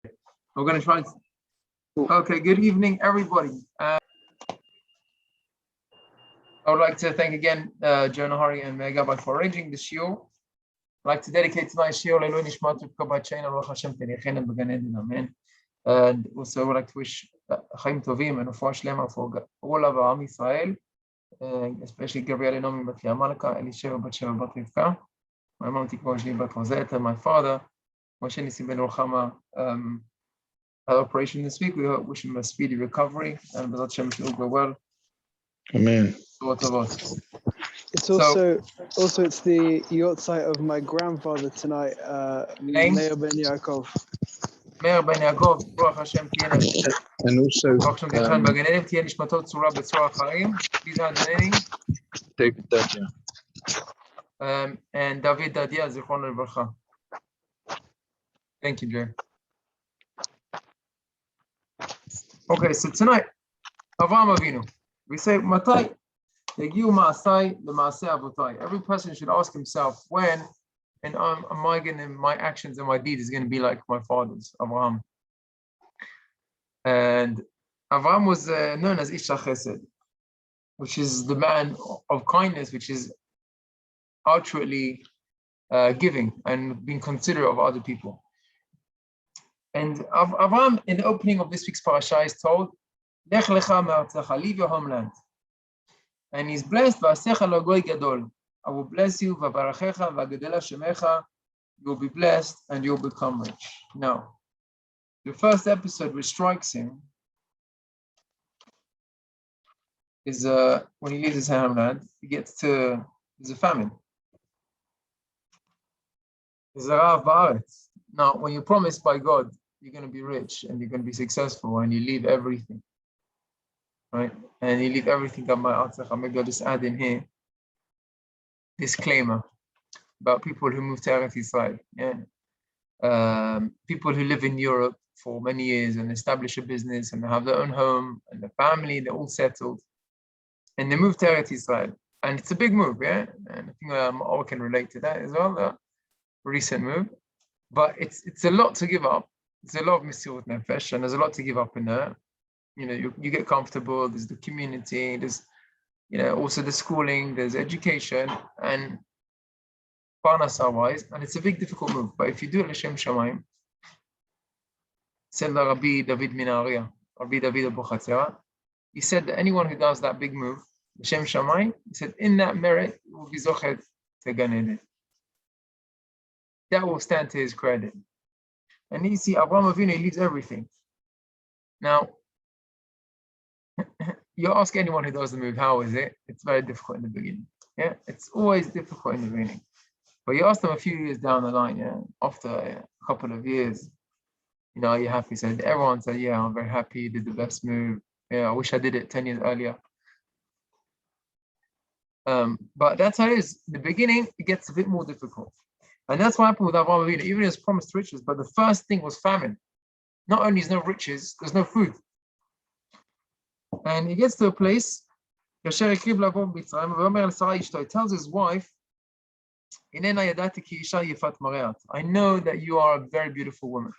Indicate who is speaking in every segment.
Speaker 1: We're going to try. Okay, good evening, everybody. I would like to thank again Jonah Hari and Megabai for arranging the shiur. I'd like to dedicate tonight's shiur Leilui Nishmat Rivka Bat Shein Aruch Hashem Tenichena B'Gan Eden, Amen. And also, I would like to wish Chaim Tovim and Refuah Shlema for all of Am Yisrael, especially Gabriel Enomi Bat Leah Malka, Elisheva Bat Sheva Bat Rivka, my mom Tikva Shli Bat Rosetta, my father Moshe Nisim Ben Ruchama. Operation this week. We wish him a speedy recovery and B'ezrat Hashem it will go well.
Speaker 2: Amen.
Speaker 3: It's also it's the yahrzeit of my grandfather tonight, Meir Ben Yaakov.
Speaker 1: Meir Ben Yaakov, Baruch Hashem Tiena.
Speaker 2: And also
Speaker 1: Baruch Hashem Tiena B'Gan Tien Nishmato Tzura B'Tzura Chaim. These are the names.
Speaker 2: David Dadia.
Speaker 1: And David Dadia Zichron Levarcha. Thank you, Jay. Okay, so tonight, Avraham Avinu. We say, Matai, Yagiu Ma'asai, the Ma'aseh Avotai. Every person should ask himself, when and am I going to, my actions and my deeds is going to be like my father's, Avraham. And Avraham was known as Ish HaChesed, which is the man of kindness, which is outwardly giving and being considerate of other people. And Avraham, in the opening of this week's parasha, is told, Lech Lecha me'artzecha, leave your homeland. And he's blessed, V'asecha lo goy gadol. I will bless you, V'barachecha, V'gadela shemecha. You'll be blessed and you'll become rich. Now, the first episode which strikes him is when he leaves his homeland, there's a famine. There's a rav ba'aretz. Now, when you're promised by God, you're going to be rich and you're going to be successful, and you leave everything, right? And you leave everything. Maybe I'll just add in here disclaimer about people who move to Eretz Yisrael. Yeah, people who live in Europe for many years and establish a business and have their own home and a family. They're all settled, and they move to Eretz Yisrael, and it's a big move. Yeah, and I think all can relate to that as well. The recent move. But it's a lot to give up. It's a lot of Mesirut Nefesh, and there's a lot to give up in there. You know, you get comfortable. There's the community. There's, also the schooling. There's education and parnasa wise, and it's a big difficult move. But if you do it l'shem shamayim, said Rabbi David Minaria, Rabbi David Abuchatzera, he said that anyone who does that big move l'shem shamayim, he said in that merit will be zochet to Gan Eden. That will stand to his credit. And you see, Avraham Avinu leaves everything. Now, you ask anyone who does the move, how is it? It's very difficult in the beginning. Yeah, it's always difficult in the beginning. But you ask them a few years down the line, yeah, after a couple of years, are you happy? So everyone said, yeah, I'm very happy, you did the best move. Yeah, I wish I did it 10 years earlier. But that's how it is. In the beginning, it gets a bit more difficult. And that's what happened with Avraham Avinu. Even he was promised riches, but the first thing was famine. Not only is no riches, there's no food. And he gets to a place, he tells his wife, I know that you are a very beautiful woman.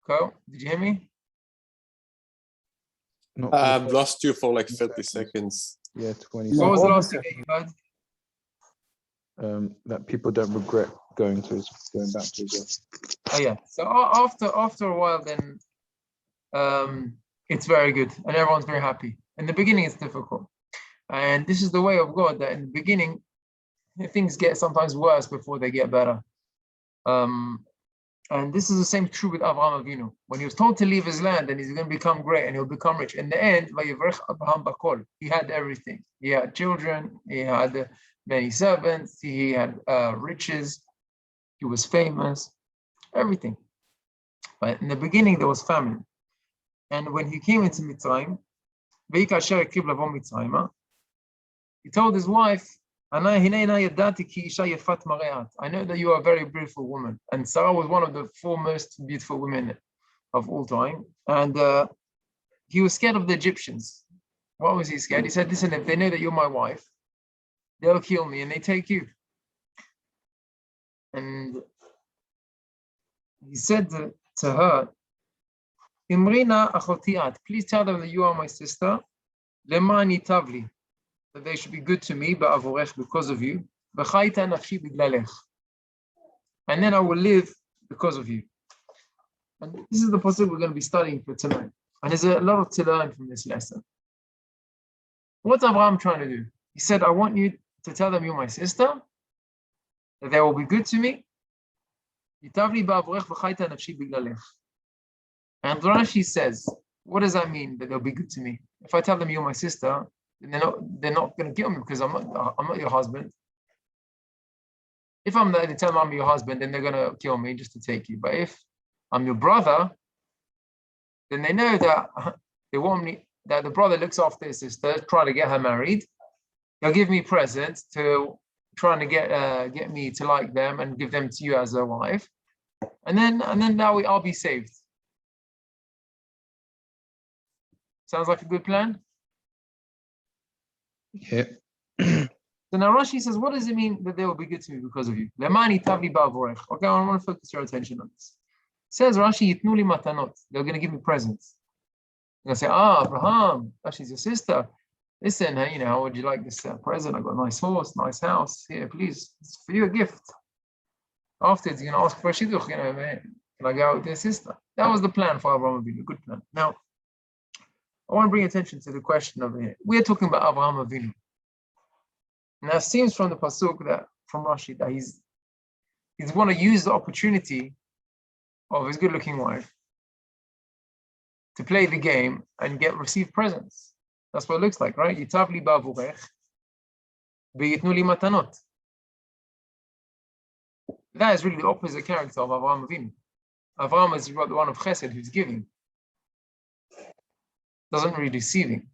Speaker 1: Go. Did you hear me?
Speaker 4: I've lost you for like 30 seconds.
Speaker 2: Yeah, 20
Speaker 1: What was the last thing that you heard?
Speaker 2: that people don't regret going back to Israel.
Speaker 1: Oh yeah. So after a while, then it's very good, and everyone's very happy. In the beginning, it's difficult, and this is the way of God. That in the beginning, things get sometimes worse before they get better. And this is the same true with Avraham Avinu. When he was told to leave his land and he's going to become great and he'll become rich, in the end, he had everything. He had children, he had many servants, he had riches, he was famous, everything. But in the beginning, there was famine. And when he came into Mitzrayim, he told his wife, I know that you are a very beautiful woman. And Sarah was one of the four most beautiful women of all time. And he was scared of the Egyptians. What was he scared? He said, listen, if they know that you're my wife, they'll kill me and they take you. And he said to her, Imrina achotiat, please tell them that you are my sister. Lemani tavli, that they should be good to me, because of you. And then I will live because of you. And this is the pasuk we're going to be studying for tonight. And there's a lot to learn from this lesson. What's Abraham trying to do? He said, I want you to tell them you're my sister, that they will be good to me. And Rashi says, what does that mean, that they'll be good to me? If I tell them you're my sister, then they're not going to kill me because I'm not your husband. If they tell them I'm your husband, then they're going to kill me just to take you. But if I'm your brother, then they know that they want me, that the brother looks after his sister, trying to get her married. They'll give me presents to trying to get me to like them and give them to you as a wife. And then now I'll be saved. Sounds like a good plan?
Speaker 2: Yeah.
Speaker 1: So now Rashi says, what does it mean that they will be good to me because of you? Okay, I want to focus your attention on this. It says Rashi, Yitnuli matanot. They're going to give me presents. They're going to say, Abraham, she's your sister. Listen, how would you like this present? I got a nice horse, nice house. Here, please, it's for you a gift. Afterwards, you're going to ask for a shidduch, can I go out with your sister? That was the plan for Avraham Avinu, good plan. Now, I want to bring attention to the question over here. We're talking about Avraham Avinu. Now, it seems from the pasuk from Rashi that he's want to use the opportunity of his good-looking wife to play the game and receive presents. That's what it looks like, right? Yitavli ba'avurech v'yitnu li matanot. That is really the opposite character of Avraham Avinu. Avraham is the one of Chesed who's giving, doesn't really receiving.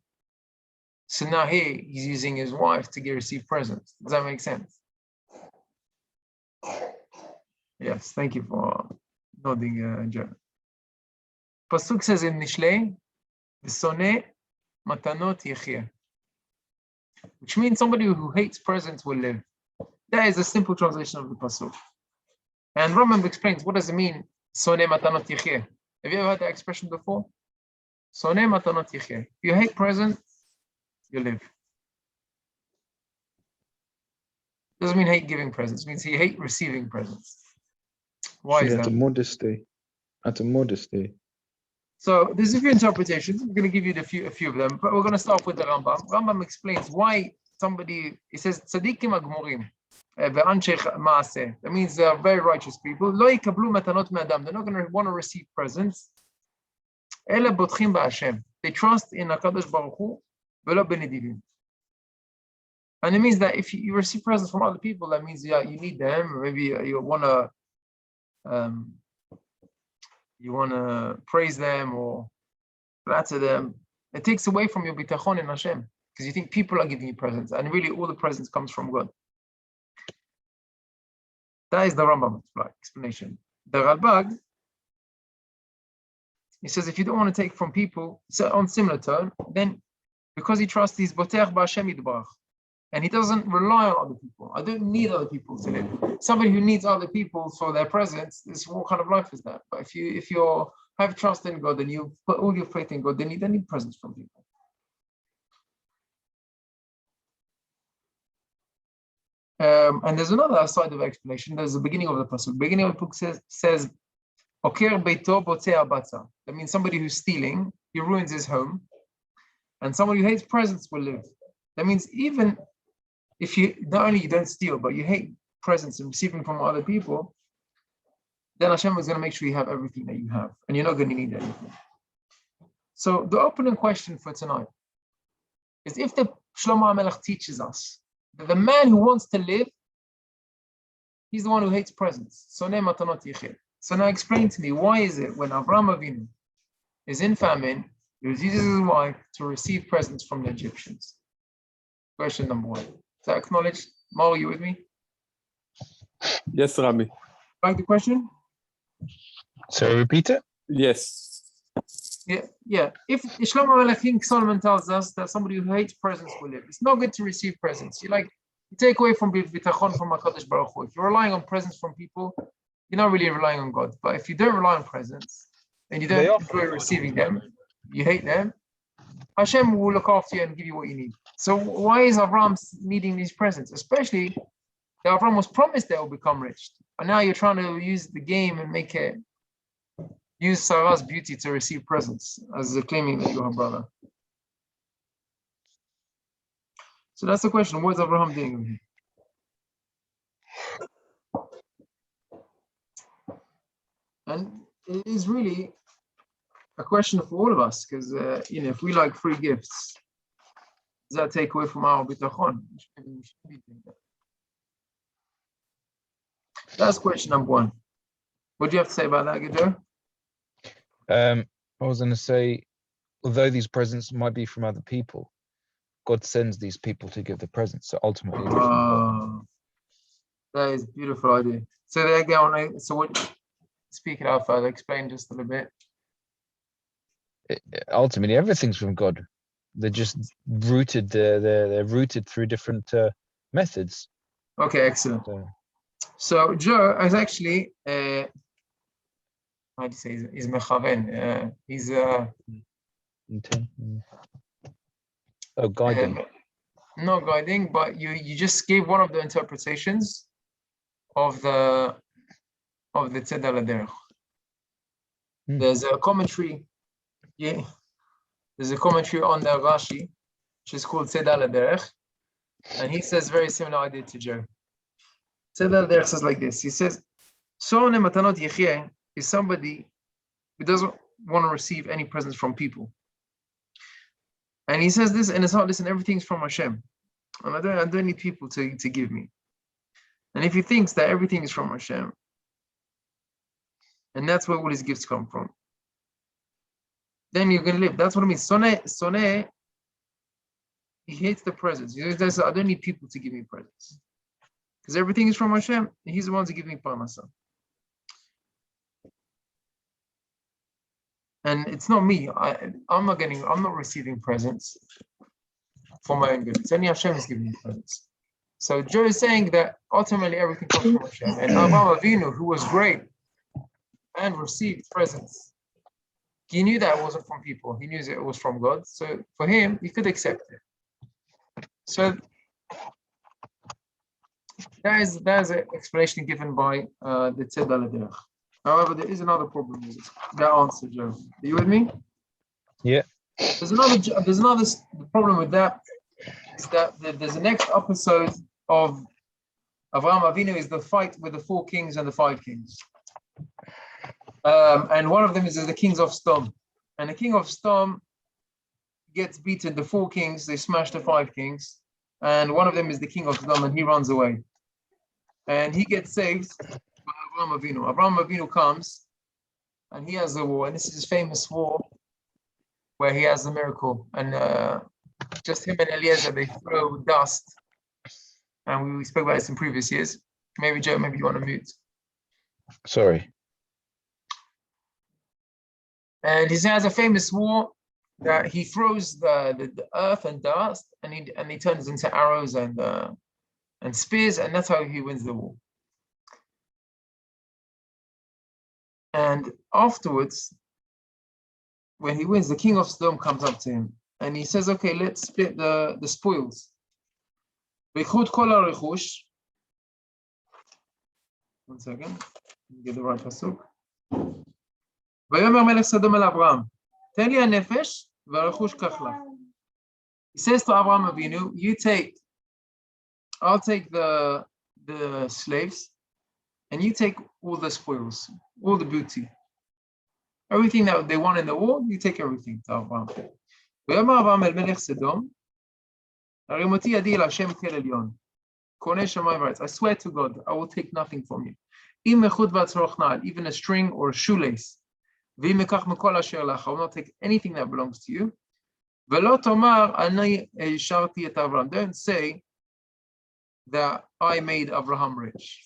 Speaker 1: So now here he's using his wife to receive presents. Does that make sense? Yes, thank you for nodding, Joe. Pasuk says in Mishlei, "V'soneh matanot yechia," which means somebody who hates presents will live. That is a simple translation of the pasuk. And Rambam explains, what does it mean, "Soneh matanot yechia"? Have you ever heard that expression before? Soneh matanot yechia. If you hate presents, you live. Doesn't mean hate giving presents. It means he hate receiving presents. Why is that?
Speaker 2: Out of modesty.
Speaker 1: So there's a few interpretations. I'm going to give you a few of them, but we're going to start with the Rambam. Rambam explains why he says tzadikim agmurim ve'anshei ma'aseh. That means they are very righteous people. Lo yikablu matanot me'adam. They're not going to want to receive presents. Ela botchim ba'Hashem. They trust in HaKadosh Baruch Hu. And it means that if you receive presents from other people, that means you need them, or maybe you want to praise them or flatter them. It takes away from your bitachon in Hashem, because you think people are giving you presents, and really all the presents comes from God. That is the Rambam explanation. The Ralbag, he says if you don't want to take from people, so on similar tone, then because he trusts his boter b'Hashem yitbarach, and he doesn't rely on other people. I don't need other people to live. Somebody who needs other people for their presence, what kind of life is that? But if you have trust in God and you put all your faith in God, then you don't need presents from people. And there's another side of explanation. There's the beginning of the pasuk. Beginning of the book says Oker beito botzea batza. That means somebody who's stealing, he ruins his home. And someone who hates presents will live. That means even if you, not only you don't steal, but you hate presents and receiving from other people, then Hashem is going to make sure you have everything that you have. And you're not going to need anything. So the opening question for tonight is, if the Shlomo HaMelech teaches us that the man who wants to live, he's the one who hates presents. So now explain to me, why is it when Avraham Avinu is in famine, he uses his wife to receive presents from the Egyptians? Question number one. Is that acknowledged? Mo, are you with me?
Speaker 4: Yes, Rabbi.
Speaker 1: Like the question?
Speaker 2: So repeat it.
Speaker 4: Yes.
Speaker 1: Yeah. If Shlomo HaMelech, King Solomon, tells us that somebody who hates presents will live, it's not good to receive presents. You take away from bitachon from HaKadosh Baruch Hu. If you're relying on presents from people, you're not really relying on God. But if you don't rely on presents and you don't enjoy receiving them, you hate them, Hashem will look after you and give you what you need. So why is Avraham needing these presents? Especially that Avraham was promised that he will become rich. And now you're trying to use the game and use Sarah's beauty to receive presents, as claiming that you're her brother. So that's the question. What is Avraham doing? And it is really a question for all of us, because if we like free gifts, does that take away from our bitachon? That's question number one. What do you have to say about that, Gideon?
Speaker 2: I was going to say, although these presents might be from other people, God sends these people to give the presents. So ultimately, they're from God.
Speaker 1: That is a beautiful idea. So there again, speak it out further, explain just a little bit.
Speaker 2: Ultimately, everything's from God. They're just rooted. They're rooted through different methods.
Speaker 1: Okay, excellent. So Joe is actually, how do you say, he's mechaven. He's
Speaker 2: guiding.
Speaker 1: Not guiding, but you just gave one of the interpretations of the Tzed al-Derech. There's a commentary. Yeah, there's a commentary on the Rashi, which is called Tzed al-Derech, and he says very similar idea to Joe. Tzed al-Derech says like this. He says, "Shone matanot yechye is somebody who doesn't want to receive any presents from people." And he says this in his heart, listen, everything's from Hashem. And I don't need people to give me. And if he thinks that everything is from Hashem, and that's where all his gifts come from, then you're going to live. That's what it means. Soneh, he hates the presents. He says, I don't need people to give me presents. Because everything is from Hashem, and he's the one to give me parnasa. And it's not me. I'm not receiving presents for my own good. It's only Hashem is giving me presents. So Joe is saying that ultimately everything comes from Hashem. And Avraham Avinu, who was great and received presents, he knew that it wasn't from people. He knew that it was from God. So for him, he could accept it. So that is an explanation given by the Tzed al-Derech. However, there is another problem with that answer, Joe. Are you with me?
Speaker 2: Yeah.
Speaker 1: There's another problem with that, is that there's the next episode of Avraham Avinu is the fight with the 4 kings and the 5 kings. And one of them is the kings of Sodom. And the king of Sodom gets beaten. The 4 kings, they smash the 5 kings. And one of them is the king of Sodom, and he runs away. And he gets saved by Avraham Avinu. Avraham Avinu comes, and he has a war. And this is his famous war, where he has a miracle. And just him and Eliezer, they throw dust. And we spoke about this in previous years. Maybe, Joe, maybe you want to mute.
Speaker 2: Sorry.
Speaker 1: And he has a famous war that he throws the earth and dust, and he turns into arrows and spears, and that's how he wins the war. And afterwards, when he wins, the king of Sodom comes up to him, and he says, "Okay, let's split the spoils." One second. Get the right pasuk. ויאמר מלך סדום אל אברהם, תן לי הנפש והרכוש קח לך. He says to Avraham Avinu, I'll take the slaves, and you take all the spoils, all the booty. Everything that they want in the war, you take everything to Avraham. ויאמר אברהם אל מלך סדום, הרימותי ידי אל השם כאל עליון. קונה שמיים וארץ. I swear to God, I will take nothing from you. אם מחוט והצרוך נעל, even a string or a shoelace. ואם אקח מכל אשר לך, I will not take anything that belongs to you. ולא תאמר, אני השארתי את אברהם. Don't say that I made Abraham rich.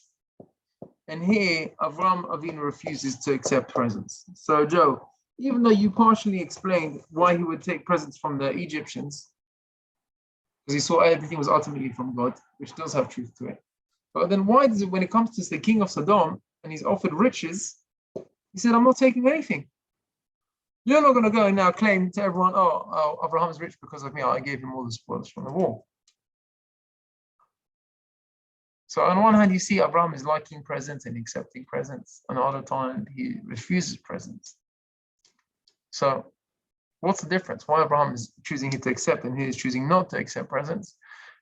Speaker 1: And here, Avraham Avinu refuses to accept presents. So, Joe, even though you partially explained why he would take presents from the Egyptians, because he saw everything was ultimately from God, which does have truth to it. But then why does it, when it comes to the king of Sodom, and he's offered riches, he said, I'm not taking anything. You're not going to go and now claim to everyone, oh, Abraham's rich because of me. I gave him all the spoils from the war. So on one hand, you see Abraham is liking presents and accepting presents. On the other time, he refuses presents. So what's the difference? Why Abraham is choosing to accept and he is choosing not to accept presents?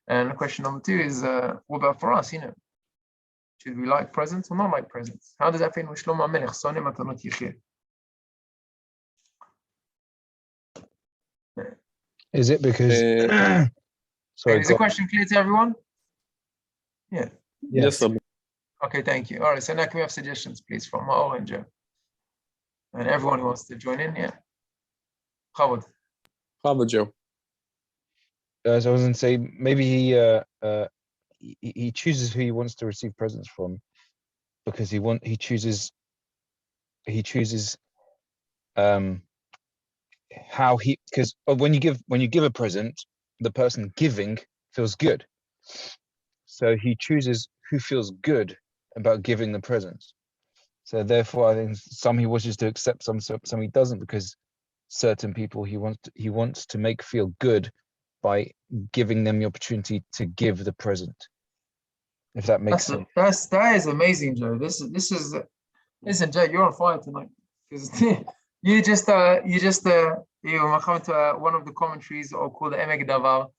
Speaker 1: And question number two is, what about for us? Should we like presents or not like presents? How does that fit with Shlomo HaMelech? Soneh matanot yicheh.
Speaker 2: Is it because? Sorry.
Speaker 1: Is the question clear to everyone? Yeah.
Speaker 4: Yes.
Speaker 1: Okay, thank you. All right, so now can we have suggestions, please, from Maor and Joe? And everyone who wants to join in, yeah. Chavod.
Speaker 4: Joe.
Speaker 2: So I was going to say, maybe he chooses who he wants to receive presents from, because he chooses how because when you give a present, the person giving feels good. So he chooses who feels good about giving the presents. So therefore, I think some he wishes to accept, some he doesn't, because certain people he wants to make feel good by giving them the opportunity to give the present. If that makes sense.
Speaker 1: That is amazing, Joe. Listen, Joe, you're on fire tonight, because you come to one of the commentaries or called the Emek Davar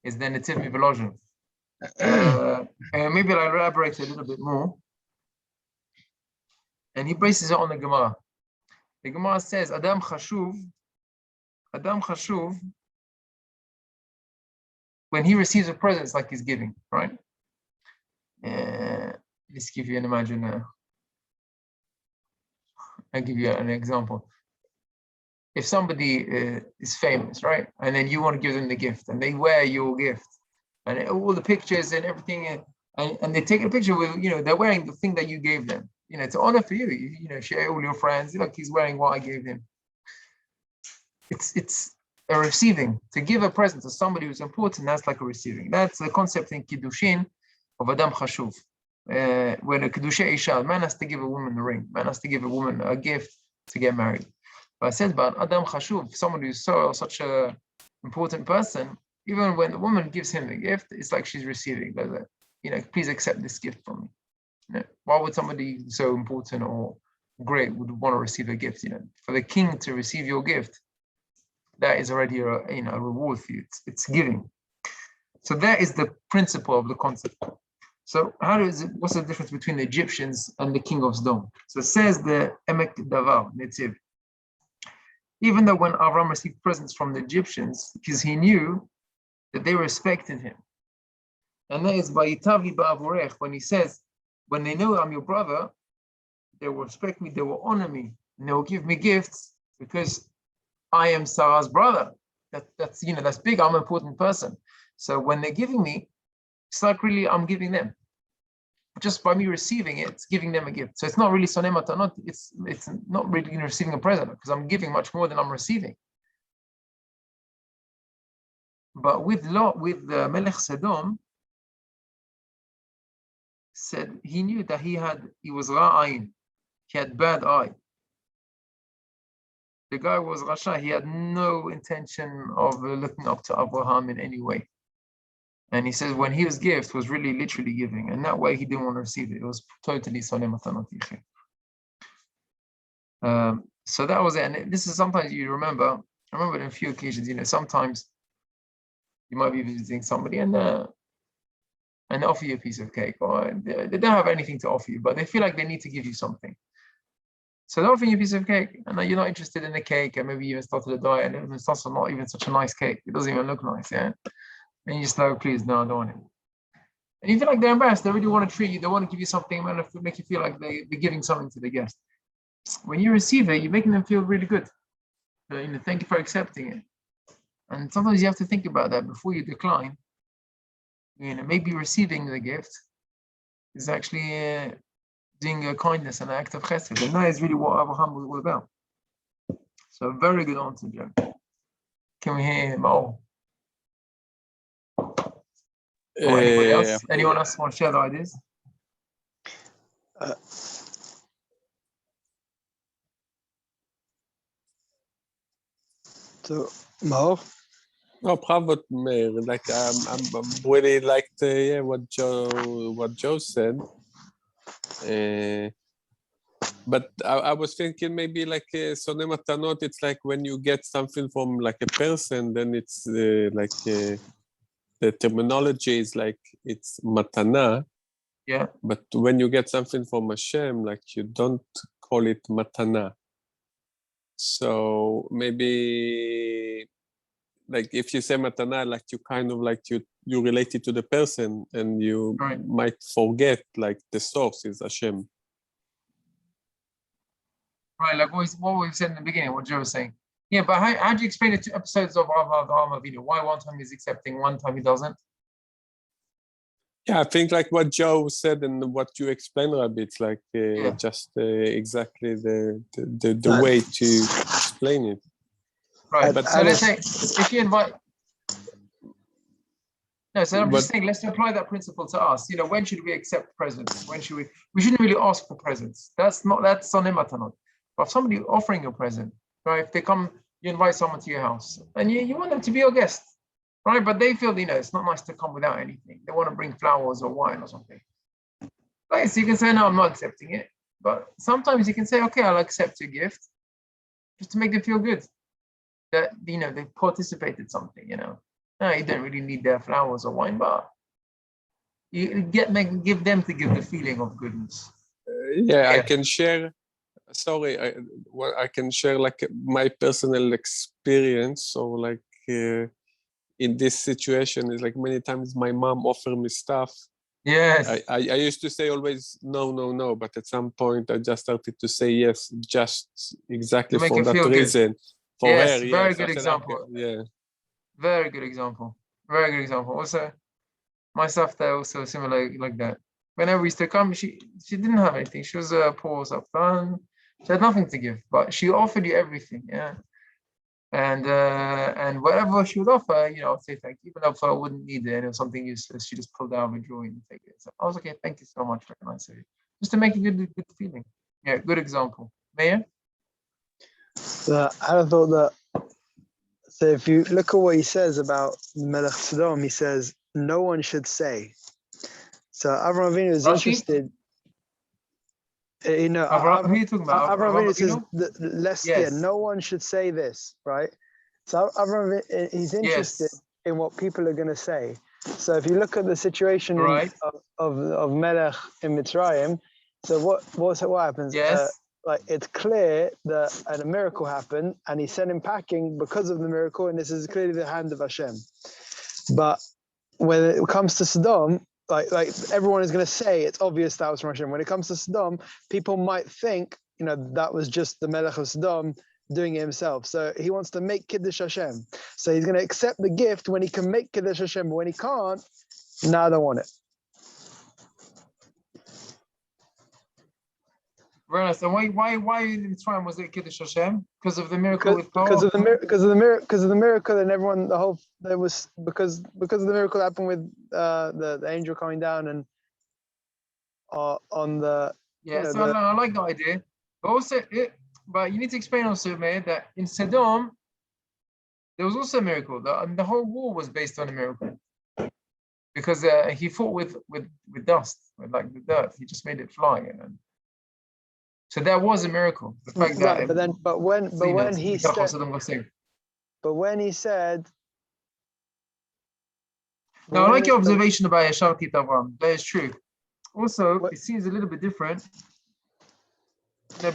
Speaker 1: is the Netiv Mivolozhin. Maybe I'll elaborate a little bit more. And he bases it on the Gemara. The Gemara says, Adam Chashuv, when he receives a present, it's like he's giving, right? Let's give you an imagine. I'll give you an example. If somebody is famous, right? And then you want to give them the gift, and they wear your gift, and all the pictures and everything, and they take a picture with, they're wearing the thing that you gave them. It's an honor for you. Share all your friends. Look, he's wearing what I gave him. It's a receiving. To give a present to somebody who's important, that's like a receiving. That's the concept in Kiddushin of Adam Chashuv. When a Kiddushay Isha, man has to give a woman a ring. Man has to give a woman a gift to get married. But I said about Adam Chashuv, someone who's such a important person, even when the woman gives him the gift, it's like she's receiving. Please accept this gift from me. Why would somebody so important or great would want to receive a gift? For the king to receive your gift, that is already a reward for you. It's giving. So that is the principle of the concept. So what's the difference between the Egyptians and the king of Sodom? So it says the Emek Davar, Netziv. Even though when Avraham received presents from the Egyptians, because he knew that they respected him. And that is by Yitavi Ba'avorech, when he says, when they know I'm your brother, they will respect me, they will honor me, and they will give me gifts because I am Sarah's brother. That's big, I'm an important person. So when they're giving me, it's like really I'm giving them. Just by me receiving it, it's giving them a gift. So it's not really soneh matanot, it's not really receiving a present, because I'm giving much more than I'm receiving. But with the Melech Sodom, said he knew that he was ra'ayin, he had bad eye. The guy was rasha, he had no intention of looking up to Abraham in any way. And he says when his gift was really literally giving, and that way he didn't want to receive it. It was totally soneh matanot yichid. So that was it. And this is sometimes you remember. I remember in a few occasions, sometimes you might be visiting somebody and they offer you a piece of cake, or they don't have anything to offer you, but they feel like they need to give you something. So they're offering you a piece of cake, and you're not interested in the cake, and maybe you even started a diet, and it's also not even such a nice cake. It doesn't even look nice, yeah? And you just like, please, no, I don't want it. And you feel like they're embarrassed. They really want to treat you. They want to give you something, and make you feel like they're giving something to the guest. When you receive it, you're making them feel really good. Thank you for accepting it. And sometimes you have to think about that before you decline. Maybe receiving the gift is actually doing a kindness and an act of chesed. And that is really what Avraham was all about. So very good answer, Joe. Can we hear him? Or anybody else? Anyone else want to share the ideas?
Speaker 3: So, Mo?
Speaker 4: No, Pravot Meir. Like I'm really liked what Joe said. But I was thinking maybe like soneh matanot. It's like when you get something from like a person, then it's the terminology is like it's matana.
Speaker 1: Yeah.
Speaker 4: But when you get something from Hashem, like you don't call it matana. So maybe like if you say matana, like you kind of like you relate it to the person, and you might forget like the source is Hashem.
Speaker 1: Right, like what we said in the beginning, what Joe was saying. Yeah, but how do you explain the 2 episodes of Avraham Avinu? Why one time he's accepting, one time he doesn't?
Speaker 4: Yeah, I think like what Joe said and what you explained, Rabbi, it's like just exactly the way to explain it.
Speaker 1: Right, but so let's say if you invite. No, so I'm just saying, let's apply that principle to us. When should we accept presents? When should we shouldn't really ask for presents. That's soneh matanot. But if somebody offering a present, right? If they come, you invite someone to your house, and you want them to be your guest, right? But they feel, it's not nice to come without anything. They want to bring flowers or wine or something. Right, so you can say, no, I'm not accepting it. But sometimes you can say, okay, I'll accept your gift, just to make them feel good that they participated something. No, you don't really need their flowers or wine, but you give them to give the feeling of goodness.
Speaker 4: I can share. Sorry, I can share like my personal experience. So like in this situation, is like many times my mom offered me stuff.
Speaker 1: Yes.
Speaker 4: I used to say always no, but at some point I just started to say yes, just exactly for that reason.
Speaker 1: Good. For her, very good example. Very good example. Very good example. Also, my Safta also similar like that. Whenever we used to come, she didn't have anything. She was a poor Safta. She had nothing to give, but she offered you everything, yeah. And whatever she would offer, I'd say thank you. Even if I wouldn't need it, and it was something useless, she just pulled out of a drawer and take it. So I was like, okay, thank you so much, very nice of you. Just to make a good feeling. Yeah, good example. Mayor?
Speaker 3: I thought that. So if you look at what he says about Melech Sodom, he says no one should say. So Avraham Avinu is interested.
Speaker 1: Who are you talking about?
Speaker 3: Avraham Avinu says, no one should say this, right? So Avraham, he's interested in what people are going to say. So if you look at the situation of Melech in Mitzrayim, so what happens?
Speaker 1: Yes.
Speaker 3: It's clear that a miracle happened, and he sent him packing because of the miracle, and this is clearly the hand of Hashem. But when it comes to Sodom, like everyone is going to say it's obvious that was from Hashem. When it comes to Sodom, people might think, that was just the Melech of Sodom doing it himself. So he wants to make Kiddush Hashem. So he's going to accept the gift when he can make Kiddush Hashem, but when he can't, no, I don't want it.
Speaker 1: Very nice. And why in Mitzrayim was it Kiddush Hashem? Because of the miracle with Paul?
Speaker 3: Because of the miracle, and everyone, because of the miracle that happened with the angel coming down and on the.
Speaker 1: Yeah, I like the idea. But also, but you need to explain also, man, that in Sodom, there was also a miracle. The whole war was based on a miracle. because he fought with dust, with like the dirt. He just made it fly, and so that was a miracle. The fact that
Speaker 3: when he said,
Speaker 1: now I like your observation about Yasharti Avram. That is true. Also, it seems a little bit different.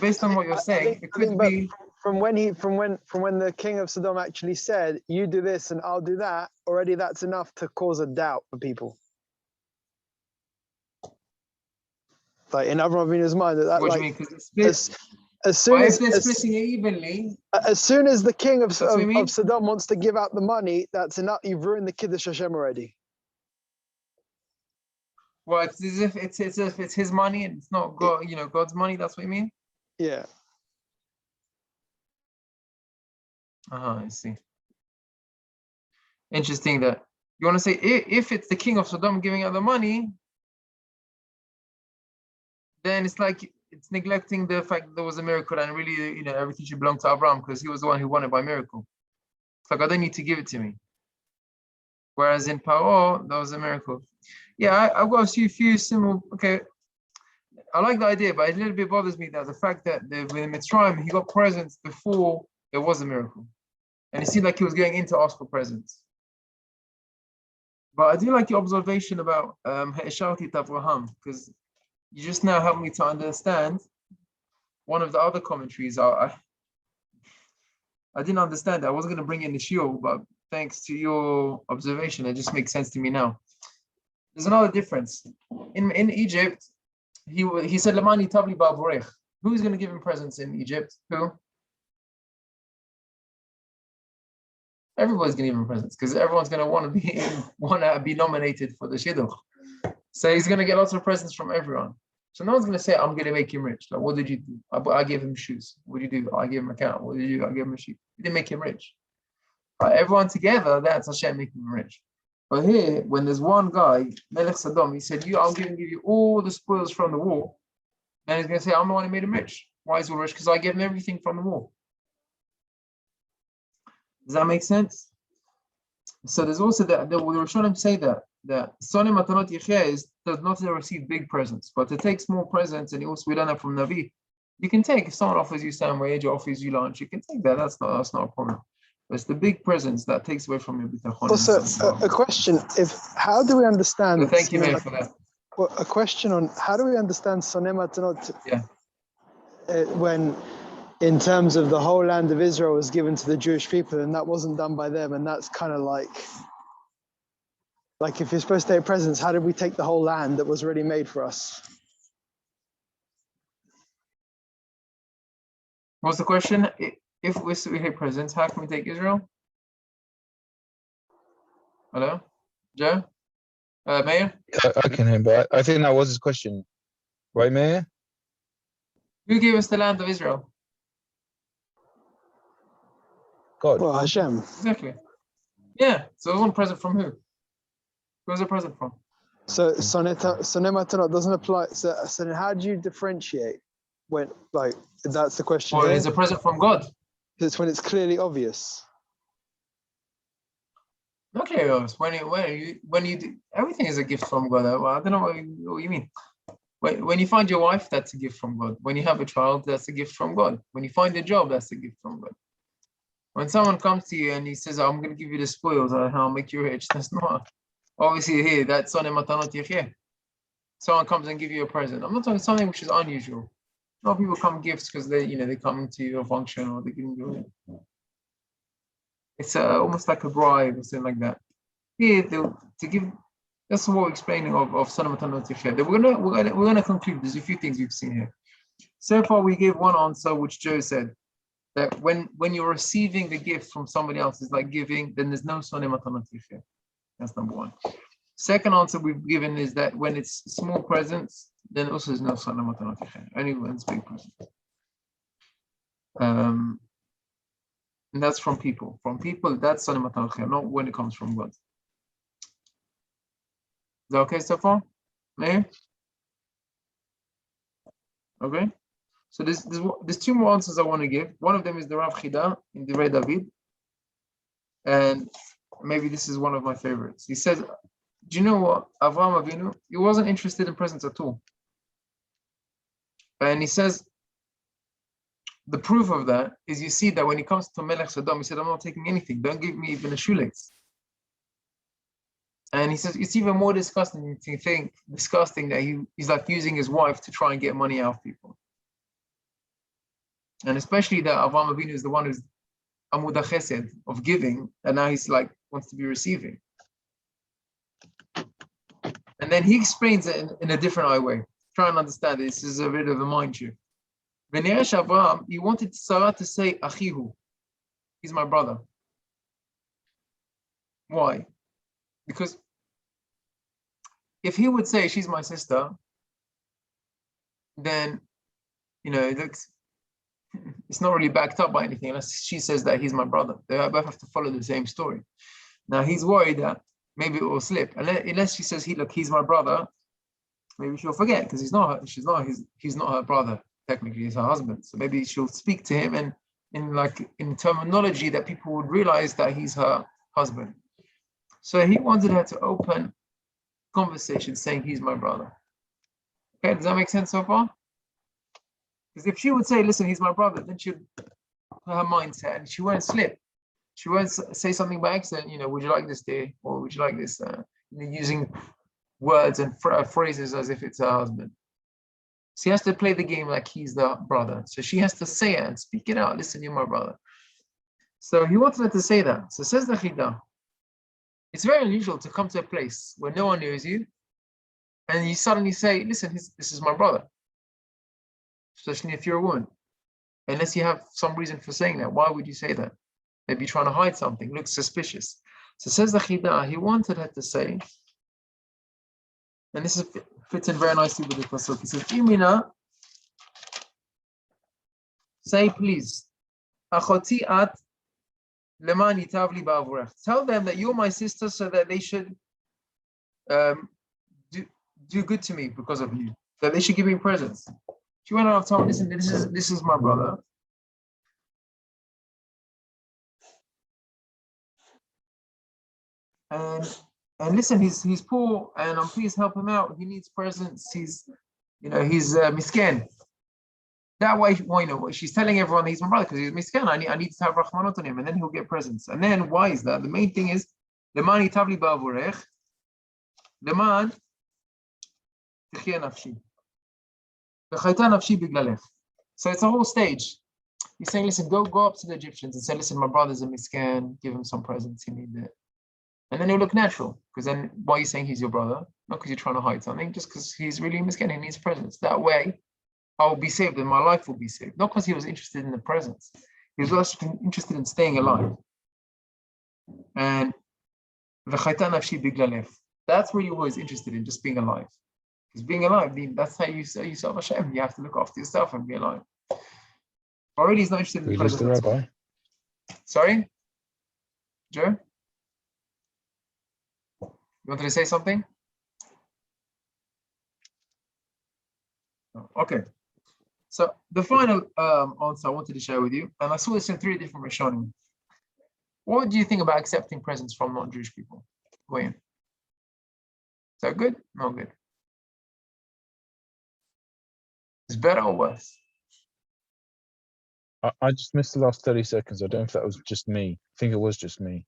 Speaker 1: Based on what you're saying, it could be
Speaker 3: from when the king of Sodom actually said, "You do this and I'll do that." Already, that's enough to cause a doubt for people. Like in Avraham Avinu's mind, that
Speaker 1: what
Speaker 3: like
Speaker 1: do you mean? Because
Speaker 3: as soon as
Speaker 1: they're splitting it evenly,
Speaker 3: as soon as the king of Sodom wants to give out the money, that's enough. You've ruined the Kiddush Hashem already.
Speaker 1: Well, it's as if it's his money and it's not God, God's money. That's what you mean?
Speaker 3: Yeah.
Speaker 1: I see. Interesting that you want to say if it's the king of Sodom giving out the money, then it's like it's neglecting the fact that there was a miracle and really, everything should belong to Abraham because he was the one who won it by miracle. It's like I don't need to give it to me. Whereas in Paro, there was a miracle. Yeah, I've got a few similar. Okay, I like the idea, but it a little bit bothers me that the fact that with Mitzrayim he got presents before there was a miracle, and it seemed like he was going in to ask for presents. But I do like your observation about Ha'esharti Avraham, because you just now helped me to understand one of the other commentaries. I didn't understand that. I wasn't going to bring in the shiur, but thanks to your observation, it just makes sense to me now. There's another difference. In Egypt, he said, Lamani Tabli Ba'avorech. Who's going to give him presents in Egypt? Who? Everybody's going to give him presents because everyone's going to want to be nominated for the shidduch. So he's going to get lots of presents from everyone. So no one's going to say, I'm going to make him rich. Like, what did you do? I gave him shoes. What did you do? I gave him a cow. What did you do? I gave him a sheep. You didn't make him rich. But everyone together, that's Hashem making him rich. But here, when there's one guy, Melech Sodom, he said, I'm going to give you all the spoils from the war. And he's going to say, I'm the one who made him rich. Why is he rich? Because I gave him everything from the war. Does that make sense? So there's also the Rishonim say that Sonei Matanot Yecheh does not receive big presents, but to take small presents, and also we learn that from Navi. You can take, if someone offers you sandwich or offers you lunch, you can take that. That's not a problem. But it's the big presents that takes away from your bitachon.
Speaker 3: Also, a question: how do we understand?
Speaker 1: So thank you, man, for that.
Speaker 3: Well, a question on how do we understand Sonei Matanot?
Speaker 1: Yeah.
Speaker 3: When, in terms of the whole land of Israel was given to the Jewish people, and that wasn't done by them, and that's kind of like if you're supposed to take presents, how did we take the whole land that was already made for us?
Speaker 1: What's the question? If we take presents, how can we take Israel? Hello, Joe, Mayor.
Speaker 2: I can hear, but I think that was his question, right, Mayor?
Speaker 1: Who gave us the land of Israel?
Speaker 2: God.
Speaker 3: Well, Hashem.
Speaker 1: Exactly. Yeah. So it was one present from who? Who was a present from?
Speaker 3: So Sonei Matanot doesn't apply. So then how do you differentiate when, that's the question?
Speaker 1: Well, it's a present from God.
Speaker 3: It's when it's clearly obvious.
Speaker 1: Okay, when you do, everything is a gift from God. Well, I don't know what you mean. When you find your wife, that's a gift from God. When you have a child, that's a gift from God. When you find a job, that's a gift from God. When someone comes to you and he says, I'm going to give you the spoils, I'll make you rich, that's not. Obviously here, that's Sonei Matanot Yecheh. Someone comes and give you a present. I'm not talking something which is unusual. A lot of people come gifts because they come to your function or they give you. It's almost like a bribe or something like that. Here, to give. That's what we're explaining of Sonei Matanot Yecheh. We're gonna conclude. There's a few things we've seen here. So far, we gave one answer, which Joe said that when you're receiving the gift from somebody else, it's like giving. Then there's no Sonei Matanot Yecheh. That's number one. Second answer we've given is that when it's small presents, then also there's no Sonei Matanot Yecheh. Only when it's big presents. And that's from people. From people, that's Sonei Matanot Yecheh, not when it comes from God. Is that okay so far? Meir? Okay. So there's two more answers I want to give. One of them is the Rav Chida in Divrei David. And maybe this is one of my favorites. He says, do you know what? Avraham Avinu, he wasn't interested in presents at all. And he says, the proof of that is you see that when he comes to Melech Sodom, he said, I'm not taking anything. Don't give me even a shoelace. And he says, it's even more disgusting to think, that he's like using his wife to try and get money out of people. And especially that Avraham Avinu is the one who's Amud HaChesed of giving, and now he's like, wants to be receiving. And then he explains it in a different way. Try and understand it. This is a bit of a mind shift. V'ne'esh Avraham, he wanted Sarah to say, Achihu, he's my brother. Why? Because if he would say she's my sister, then, it's not really backed up by anything unless she says that he's my brother. They both have to follow the same story. Now he's worried that maybe it will slip. Unless she says, he's my brother, maybe she'll forget because he's not her brother. Technically, he's her husband. So maybe she'll speak to him and in terminology that people would realize that he's her husband. So he wanted her to open conversation saying he's my brother. Okay, does that make sense so far? Because if she would say, listen, he's my brother, then she'd put her mindset and she won't slip. She won't say something by accident, would you like this, dear? Or would you like this? Using words and phrases as if it's her husband. She has to play the game like he's the brother. So she has to say it and speak it out. Listen, you're my brother. So he wanted her to say that. So says the Chida, it's very unusual to come to a place where no one knows you and you suddenly say, listen, this is my brother. Especially if you're a woman. Unless you have some reason for saying that. Why would you say that? Maybe you're trying to hide something, looks suspicious. So says the Chida, he wanted her to say, and this fits in very nicely with the pasuk. He says, Imina, say please, Achoti at leman yitav li ba'avurech. Tell them that you're my sister so that they should do good to me because of you. That they should give me presents. She went out of town, listen, this is my brother. And listen, he's poor, and please help him out. He needs presents. He's misken. That way, she's telling everyone that he's my brother because he's misken. I need to have rachmanot on him, and then he'll get presents. And then why is that? The main thing is leman yitavli ba'avurech, leman tichya nafshi, v'chayta nafshi biglalech. So it's a whole stage. He's saying, listen, go up to the Egyptians and say, listen, my brother's a misken. Give him some presents. He needs it. And then he'll look natural, because then why are you saying he's your brother? Not because you're trying to hide something, just because he's really miskin, he needs presents. That way, I'll be saved and my life will be saved. Not because he was interested in the presents. He was also interested in staying alive. And that's where you were always interested in, just being alive. Because being alive, that's how you say yourself Hashem. You have to look after yourself and be alive. Already he's not interested in the presents. Sorry? Joe? You wanted to say something? Okay. So the final answer I wanted to share with you, and I saw this in 3 different Rishonim. What do you think about accepting presents from non-Jewish people? Wayne? Is that good? Not good. It's better or worse?
Speaker 2: I just missed the last 30 seconds. I don't know if that was just me. I think it was just me.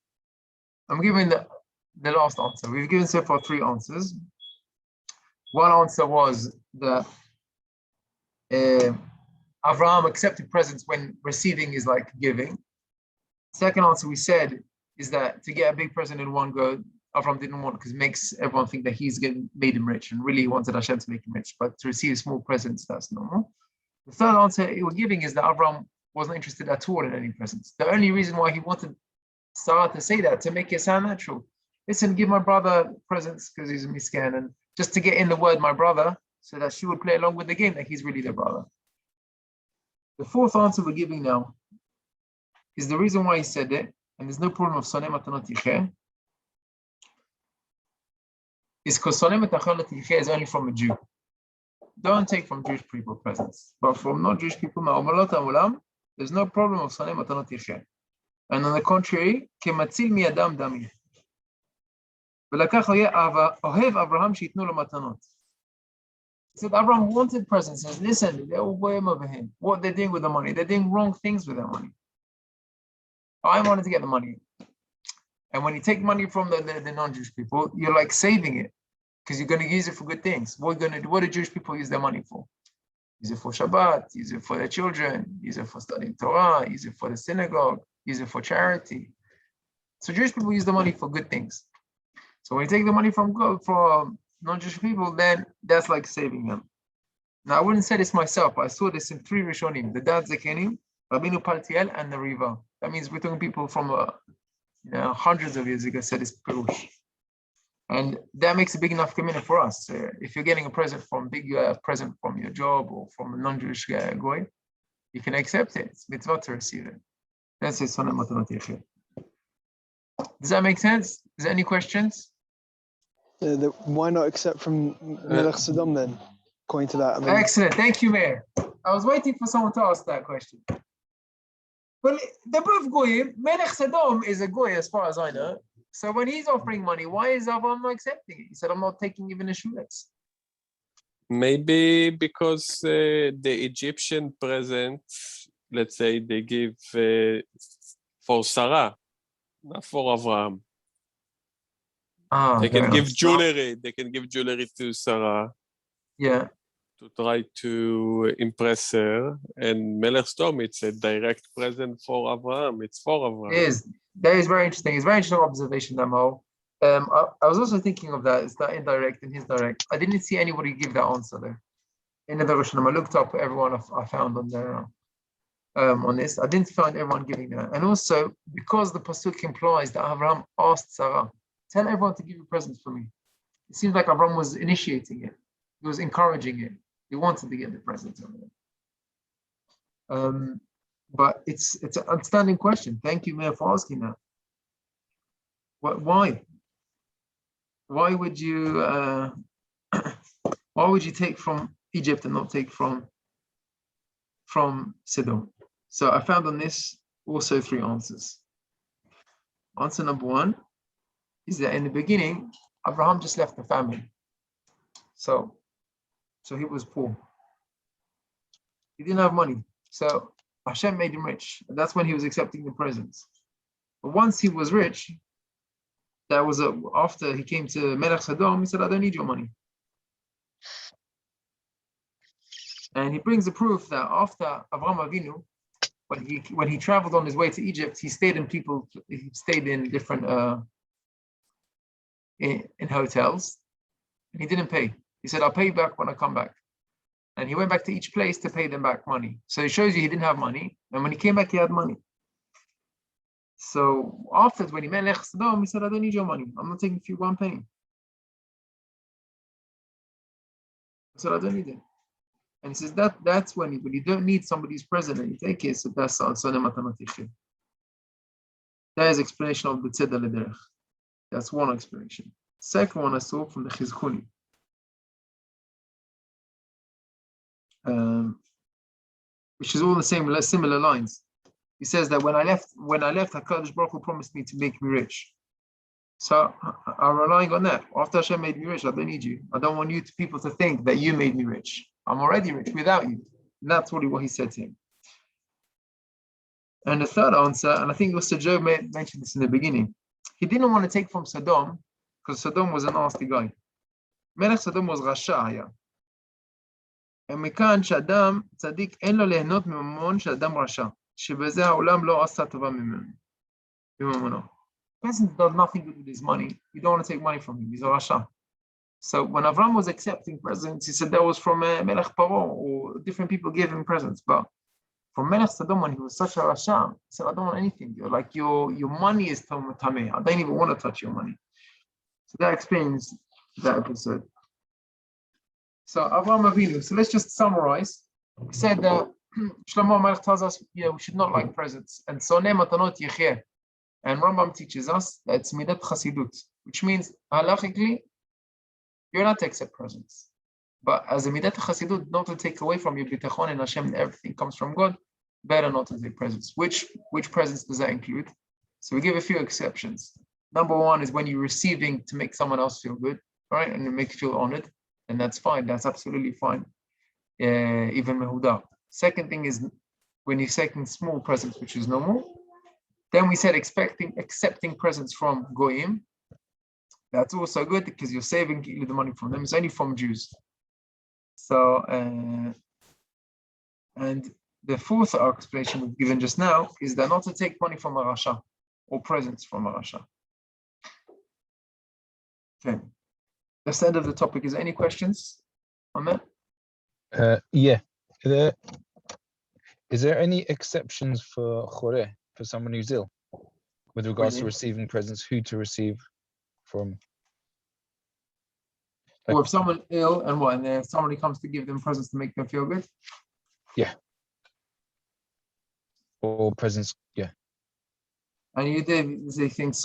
Speaker 1: I'm giving the last answer. We've given so far 3 answers. One answer was that Avraham accepted presents when receiving is like giving. Second answer we said is that to get a big present in one go, Avraham didn't want, because it makes everyone think that he's made him rich and really he wanted Hashem to make him rich. But to receive small presents, that's normal. The third answer we're giving is that Avraham wasn't interested at all in any presents. The only reason why he wanted Sarah to say that, to make it sound natural. Listen, give my brother presents because he's a miscan, and just to get in the word my brother, so that she would play along with the game that he's really their brother. The fourth answer we're giving now is the reason why he said it, and there's no problem of soneh matanot yicheh, is because soneh matanot yicheh is only from a Jew. Don't take from Jewish people presents, but from non-Jewish people, there's no problem of soneh matanot yicheh. And on the contrary, kematzil mi adam dami. ולקח אוהב אברהם שייתנו לו מתנות. He said Abraham wanted presents. He says, listen, they're all goyim over him. What they're doing with the money, they're doing wrong things with their money. I wanted to get the money. And when you take money from the non-Jewish people, you're like saving it because you're going to use it for good things. What do Jewish people use their money for? Use it for Shabbat, use it for their children, use it for studying Torah, use it for the synagogue, use it for charity. So Jewish people use the money for good things. So when you take the money from non-Jewish people, then that's like saving them. Now I wouldn't say this myself. I saw this in 3 Rishonim, the Dad Zekenim, Rabbeinu Paltiel, and the Riva. That means we're talking people from hundreds of years ago said this Pirush. And that makes a big enough commitment for us. If you're getting a present from your job or from a non-Jewish goy, you can accept it. It's mitzvah to receive it. That's it. Does that make sense? Is there any questions?
Speaker 3: Why not accept from Melech Sodom then, according to that?
Speaker 1: Excellent. Thank you, Mayor. I was waiting for someone to ask that question. Well, they're both goyim. Melech Sodom is a goy as far as I know. So when he's offering money, why is Avraham not accepting it? He said, I'm not taking even a shoelace.
Speaker 4: Maybe because the Egyptian present, let's say they give for Sarah, not for Avraham. They can give jewelry. They can give jewelry to Sarah.
Speaker 1: Yeah.
Speaker 4: To try to impress her. And Melech Sodom, it's a direct present for Avraham. It's for Avraham.
Speaker 1: It is. That is very interesting. It's a very interesting observation, Namo. I was also thinking of that. It's that indirect and his direct. I didn't see anybody give that answer there. In the Rishonim, I looked up everyone I found on there on this. I didn't find everyone giving that. And also, because the pasuk implies that Avraham asked Sarah, tell everyone to give you presents for me. It seems like Avraham was initiating it. He was encouraging it. He wanted to get the presents. But it's an outstanding question. Thank you, Mayor, for asking that. Why? Why would you take from Egypt and not take from Sidon? So I found on this also 3 answers. Answer number 1 is that in the beginning, Abraham just left the famine. So he was poor. He didn't have money. So Hashem made him rich. And that's when he was accepting the presents. But once he was rich, that was after he came to Melech Sodom, he said, I don't need your money. And he brings the proof that after Avraham Avinu, when he traveled on his way to Egypt, he stayed in different in hotels, and he didn't pay. He said, I'll pay you back when I come back. And he went back to each place to pay them back money. So it shows you he didn't have money. And when he came back, he had money. So afterwards, when he met Lech Sodom, he said, I don't need your money. I'm not taking you 1 penny. I said, I don't need it. And he says, that's when you don't need somebody's present and you take it, so that's also matanot yechid. That is explanation of the tzedel l'derech. That's one explanation. Second one I saw from the Chizkuni. Which is all the same, similar lines. He says that when I left, HaKadosh Baruch Hu promised me to make me rich. So I'm relying on that. After Hashem made me rich, I don't need you. I don't want people to think that you made me rich. I'm already rich without you. And that's really what he said to him. And the third answer, and I think also Job mentioned this in the beginning, he didn't want to take from Sodom because Sodom was a nasty guy. Melech Sodom was Rasha. ומכאן שאדם צדיק אין לו ליהנות מממון של אדם רשע, שבזה העולם לא עשה טובה ממנו. Person does nothing good with his money. You don't want to take money from him. He's a rasha. So when Avraham was accepting presents, he said that was from Melech Paro, or different people gave him presents. But from Melech Sodom, when he was such a rasha, he said, I don't want anything. You're like your money is tameh. I don't even want to touch your money. So that explains that episode. So Avraham Avinu. So let's just summarize. We said that Shlomo Melech tells us, we should not like presents. And soneh matanot yecheh. And Rambam teaches us that it's midat chasidut, which means halachically, you're not to accept presents. But as a midat chasidut, not to take away from your bitachon and Hashem, and everything comes from God, better not to take presents. Which presents does that include? So we give a few exceptions. Number one is when you're receiving to make someone else feel good, right? And make you feel honored. And that's fine. That's absolutely fine. Even mehuda. Second thing is when you're taking small presents, which is normal. Then we said accepting presents from goyim. That's also good because you're saving the money from them. It's only from Jews. So, and the fourth explanation we've given just now is that not to take money from a rasha or presents from a rasha. Okay, that's the end of the topic. Is there any questions on that?
Speaker 2: Yeah. Is there any exceptions for chore, for someone who's ill, with regards to receiving presents, who to receive from?
Speaker 1: Or if someone ill and what, and then somebody comes to give them presents to make them feel good?
Speaker 2: Yeah. Or presents, yeah.
Speaker 1: And you did, they think,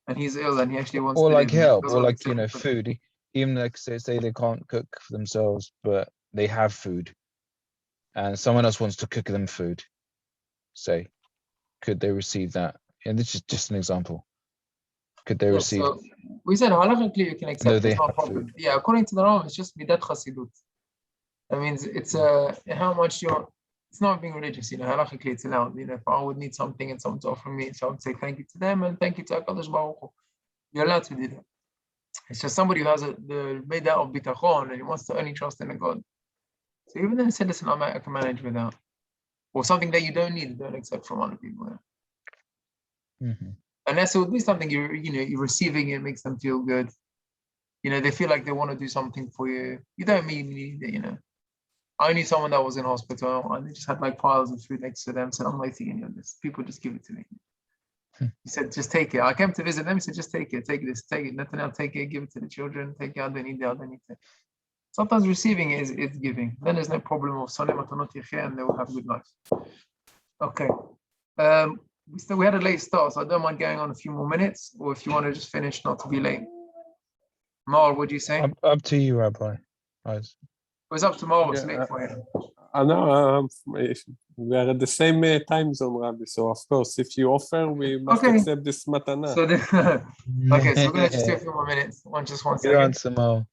Speaker 1: and he's ill and he actually wants
Speaker 2: or
Speaker 1: to
Speaker 2: like
Speaker 1: live.
Speaker 2: help, or like, you know, food. Even like say they can't cook for themselves, but they have food, and someone else wants to cook them food. Say, could they receive that? And this is just an example. Could they receive?
Speaker 1: So we said halachically you can accept.
Speaker 2: No, they
Speaker 1: it's not a
Speaker 2: have
Speaker 1: problem.
Speaker 2: food.
Speaker 1: Yeah, according to the Rambam, it's just midat chasidut. That means it's how much you're. It's not being religious, you know. Halachically, it's allowed. You know, if I would need something and someone's offering me, so I would say thank you to them and thank you to HaKadosh Baruch Hu. You're allowed to do that. It's just somebody who has the midah of bitachon and he wants to only trust in a God. So even then, he said, listen, I can manage without, or something that you don't need, don't accept from other people. Yeah.
Speaker 2: Mm-hmm.
Speaker 1: Unless it would be something you're receiving, it makes them feel good. You know, they feel like they want to do something for you. You don't mean need it, you know. I knew someone that was in hospital and they just had like piles of food next to them. Said, I'm not eating any of this. People just give it to me. He said, just take it. I came to visit them. He said, just take it. Take this. Take it. Nothing else. Take it. Give it to the children. Take it. I don't need it. I don't need it. Sometimes receiving is giving. Then there's no problem of Saleh Matanot Yechia and they will have a good life. Okay. We had a late start, so I don't mind going on a few more minutes, or if you want to just finish, not to be late. Mar, what do you say?
Speaker 2: Up to you, Rabbi.
Speaker 1: It was up to Mar. It's
Speaker 4: Yeah,
Speaker 1: late for him.
Speaker 4: I know we are at the same time zone, Rabbi. So of course, if you offer, we must accept this matana.
Speaker 1: So okay, so we're gonna just do a few more minutes. One second.
Speaker 2: Good answer, Mo.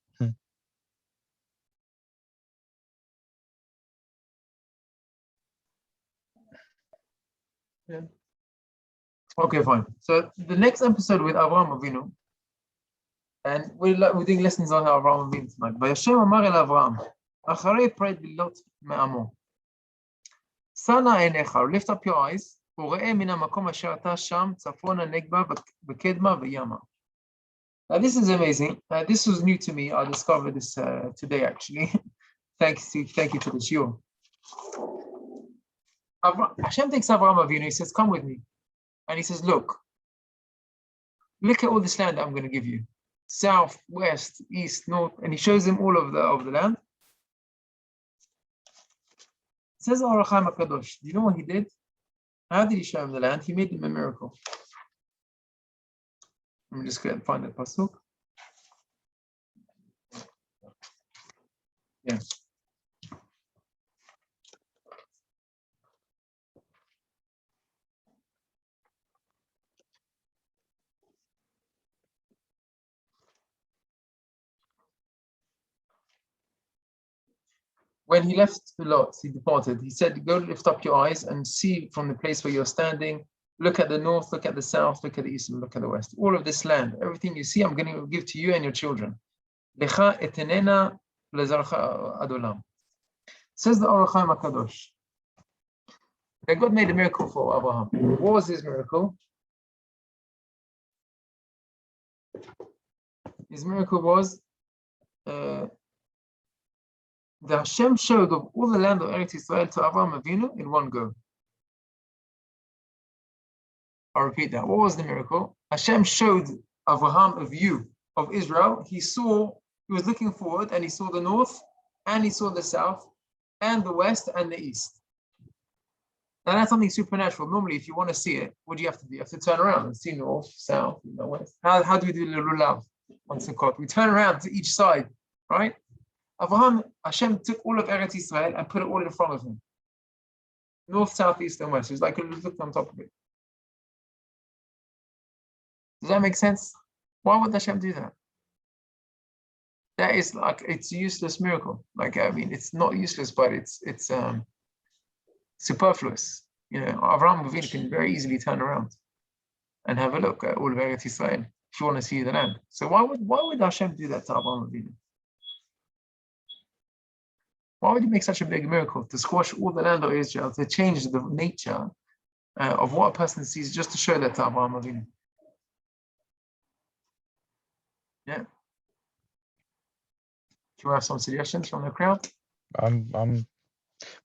Speaker 1: Yeah. Okay, fine. So the next episode with Avraham Avinu, and we're doing lessons on Avraham Avinu tonight. Vayashem amar el Avraham, acharei pred bilot me'amo. Sana einecha, lift up your eyes, ure'eh min hamakom asher ata sham, tzafona negba v'kedma v'yama. Now this is amazing. This was new to me. I discovered this today, actually. Thank you for the shiur. Hashem takes Avraham Avinu. He says, "Come with me," and he says, "Look at all this land that I'm going to give you, south, west, east, north," and he shows him all of the land. It says Avraham Akadosh. Do you know what he did? How did he show him the land? He made him a miracle. Let me just go and find that pasuk. Yeah. When he left the lot, he departed. He said, "Go lift up your eyes and see from the place where you're standing. Look at the north, look at the south, look at the east, and look at the west. All of this land, everything you see, I'm going to give to you and your children." Lecha etenena lezarcha adolam. Says the Avraham Akadosh that God made a miracle for Abraham. What was his miracle? His miracle was the Hashem showed of all the land of Eretz Israel to Avraham Avinu in one go. I'll repeat that. What was the miracle? Hashem showed Avraham a view of Israel. He was looking forward and he saw the north and he saw the south and the west and the east. Now that's something supernatural. Normally, if you want to see it, what do you have to do? You have to turn around and see north, south, west. How do we do the lulav on Sukkot? We turn around to each side, right? Avraham, Hashem took all of Eretz Israel and put it all in front of him. North, south, east, and west. It was like he looked on top of it. Does that make sense? Why would Hashem do that? That is like, it's a useless miracle. Like, I mean, it's not useless, but it's superfluous. You know, Avraham Avinu can very easily turn around and have a look at all of Eretz Yisrael if you want to see the land. So why would Hashem do that to Avraham Avinu? Why would he make such a big miracle to squash all the land of Israel, to change the nature of what a person sees, just to show that to Avraham Avinu? Yeah. Do you have some suggestions from the crowd?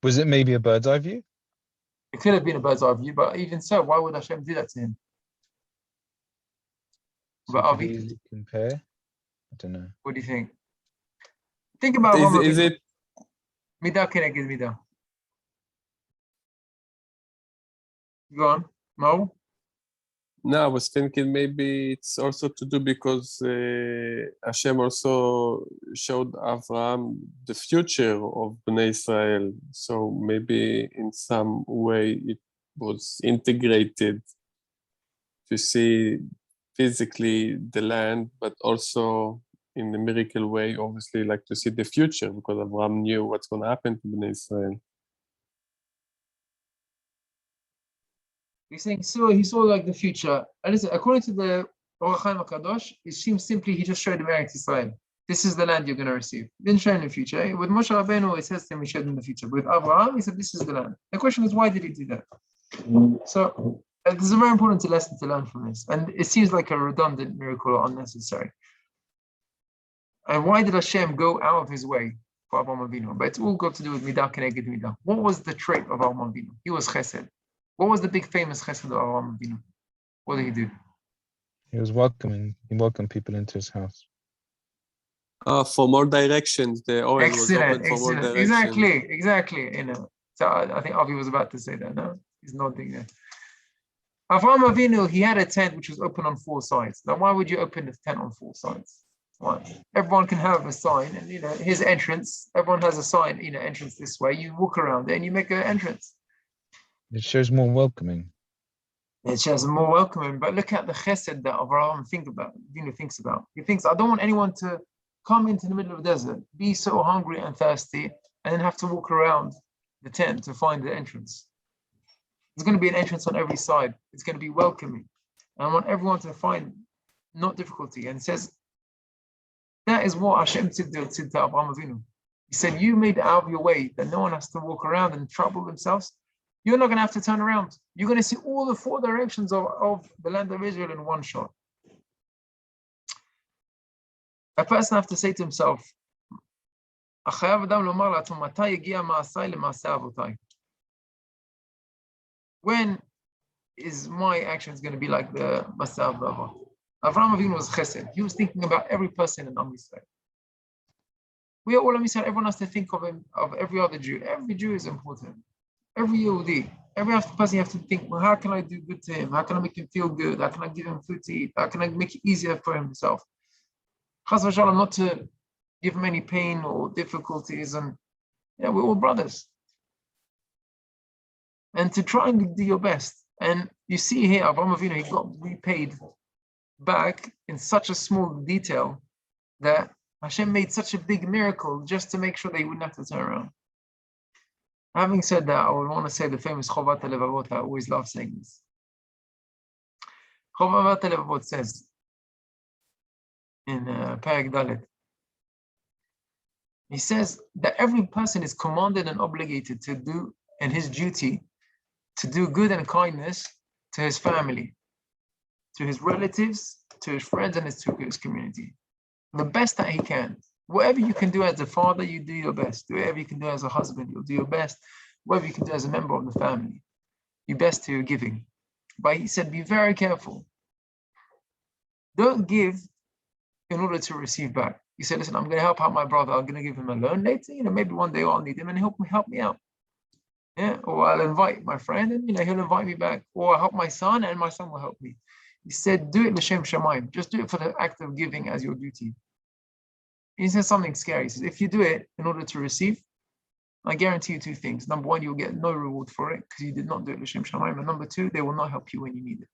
Speaker 2: Was it maybe a bird's eye view?
Speaker 1: It could have been a bird's eye view, but even so, why would Hashem do that to him?
Speaker 2: So could easily compare. I don't know.
Speaker 1: What do you think? Think about
Speaker 4: is it
Speaker 1: Midah keneged midah. Go on, Mo.
Speaker 4: No, I was thinking maybe it's also to do because Hashem also showed Avraham the future of Bnei Israel. So maybe in some way it was integrated to see physically the land, but also in a miracle way, obviously, like to see the future, because Avraham knew what's going to happen to Bnei Israel.
Speaker 1: He's saying, he saw like the future. And listen, according to the Orach Chaim HaKadosh, it seems simply he just showed him Eretz Yisrael. This is the land you're going to receive. He didn't show him the future. With Moshe Rabbeinu, it says to him, he showed him the future. But with Avraham, he said, this is the land. The question is, why did he do that? So there's a very important lesson to learn from this. And it seems like a redundant miracle or unnecessary. And why did Hashem go out of his way for Avraham Avinu? But it's all got to do with Midah Keneged Midah. What was the trait of Avraham Avinu? He was Chesed. What was the big famous chesed of Avraham Avinu? What did he do?
Speaker 2: He was welcoming. He welcomed people into his house.
Speaker 4: For more directions. The oil was open for more directions.
Speaker 1: Exactly. You know, so I think Avi was about to say that. No, he's nodding there. Avraham Avinu, he had a tent which was open on 4 sides. Now, why would you open the tent on 4 sides? Why? Everyone can have a sign, and his entrance. Everyone has a sign. Entrance this way. You walk around there and you make an entrance.
Speaker 2: It shows more welcoming.
Speaker 1: It shows more welcoming, but look at the chesed that Avraham thinks about. He thinks, I don't want anyone to come into the middle of the desert, be so hungry and thirsty, and then have to walk around the tent to find the entrance. There's going to be an entrance on every side. It's going to be welcoming. And I want everyone to find not difficulty. And it says, that is what Hashem did to Avraham Avinu. He said, you made it out of your way that no one has to walk around and trouble themselves. You're not going to have to turn around. You're going to see all the 4 directions of the land of Israel in one shot. A person has to say to himself, when is my actions going to be like the Masah of Avot? Avraham Avinu was chesed. He was thinking about every person in Am Yisrael. We are all Am Yisrael. Everyone has to think of him, of every other Jew. Every Jew is important. Every Yehudi, every person you have to think, well, how can I do good to him? How can I make him feel good? How can I give him food to eat? How can I make it easier for himself? Chas v'shalom, not to give him any pain or difficulties. And we're all brothers. And to try and do your best. And you see here, Avraham Avinu, he got repaid back in such a small detail that Hashem made such a big miracle just to make sure that he wouldn't have to turn around. Having said that, I would want to say the famous Chovat HaLevavot. I always love saying this. Chovat HaLevavot says in Perek Dalet, he says that every person is commanded and obligated to do, and his duty, to do good and kindness to his family, to his relatives, to his friends, and to his community. The best that he can. Whatever you can do as a father, you do your best. Whatever you can do as a husband, you'll do your best. Whatever you can do as a member of the family, you best to your giving. But he said, be very careful. Don't give in order to receive back. He said, listen, I'm going to help out my brother. I'm going to give him a loan later. Maybe one day I'll need him and help me out. Or I'll invite my friend and he'll invite me back. Or I'll help my son and my son will help me. He said, do it l'shem shamayim. Just do it for the act of giving as your duty. He says something scary. He says, if you do it in order to receive, I guarantee you 2 things. Number 1, you'll get no reward for it because you did not do it l'shem shamayim. And number 2, they will not help you when you need it.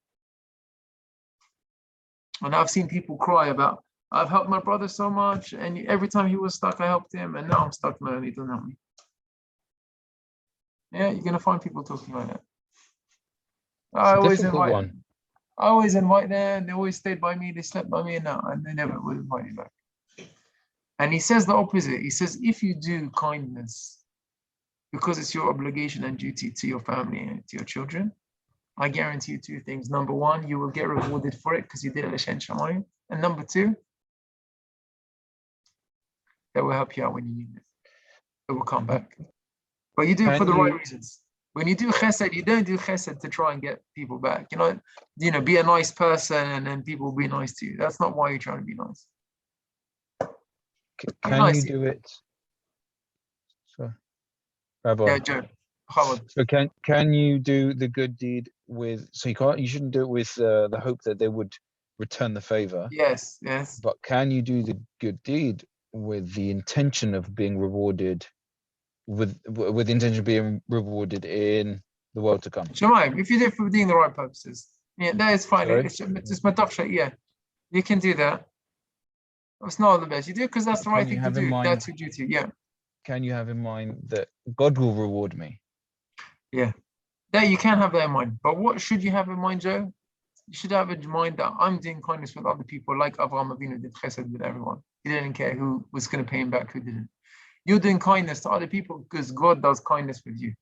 Speaker 1: And I've seen people cry about, I've helped my brother so much, and every time he was stuck, I helped him, and now I'm stuck now and he doesn't help me. Yeah, you're gonna find people talking like that. I always invite them, they always stayed by me, they slept by me, and now, and they never will invite you back. And he says the opposite. He says, if you do kindness because it's your obligation and duty to your family and to your children, I guarantee you two things. Number one, you will get rewarded for it because you did it l'shem shamayim. And number two, that will help you out when you need it. It will come back. But you do it for the right reasons. When you do chesed, you don't do chesed to try and get people back. Be a nice person and then people will be nice to you. That's not why you're trying to be nice.
Speaker 2: Can you do it? So, Rabbi.
Speaker 1: Yeah, Joe.
Speaker 2: So can you do the good deed with? So you shouldn't do it with the hope that they would return the favor.
Speaker 1: Yes.
Speaker 2: But can you do the good deed with the intention of being rewarded, with the intention of being rewarded in the world to come?
Speaker 1: Shemaim, if you do it for doing the right purposes, yeah, that is fine.
Speaker 2: Sorry?
Speaker 1: It's matafsha, yeah. You can do that. It's not the best. You do it because that's the right thing to do. That's your duty, yeah.
Speaker 2: Can you have in mind that God will reward me?
Speaker 1: Yeah. That you can have that in mind. But what should you have in mind, Joe? You should have in mind that I'm doing kindness with other people, like Avraham Avinu did chesed with everyone. He didn't care who was going to pay him back, who didn't. You're doing kindness to other people because God does kindness with you.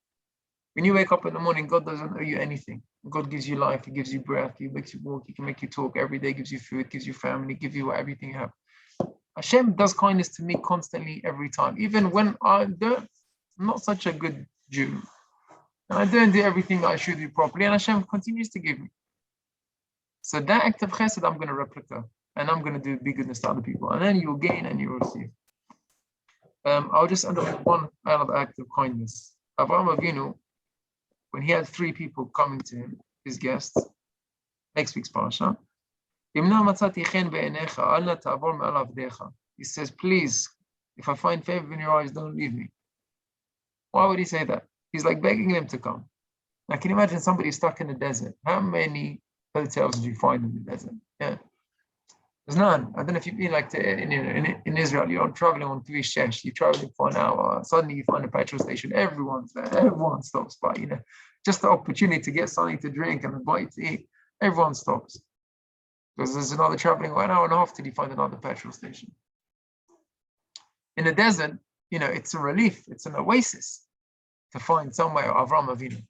Speaker 1: When you wake up in the morning, God doesn't owe you anything. God gives you life, He gives you breath, He makes you walk, He can make you talk every day, gives you food, gives you family, gives you everything you have. Hashem does kindness to me constantly, every time. Even when I'm not such a good Jew, and I don't do everything I should do properly, and Hashem continues to give me. So that act of chesed, I'm going to replicate, and I'm going to be goodness to other people, and then you'll gain and you'll receive. I'll just end up with one other act of kindness. Avraham Avinu, when he had 3 people coming to him, his guests, next week's parasha, he says, please, if I find favor in your eyes, don't leave me. Why would he say that? He's like begging them to come. Now, can you imagine somebody stuck in the desert? How many hotels did you find in the desert? Yeah. There's none. I don't know if you've been like in Israel, you're traveling on Kvish 6, you're traveling for an hour, suddenly you find a petrol station, everyone's there, everyone stops by, just the opportunity to get something to drink and a bite to eat, everyone stops. Because there's another traveling 1 hour and a half till you find another petrol station. In the desert, it's a relief, it's an oasis to find somewhere Avraham Avinu.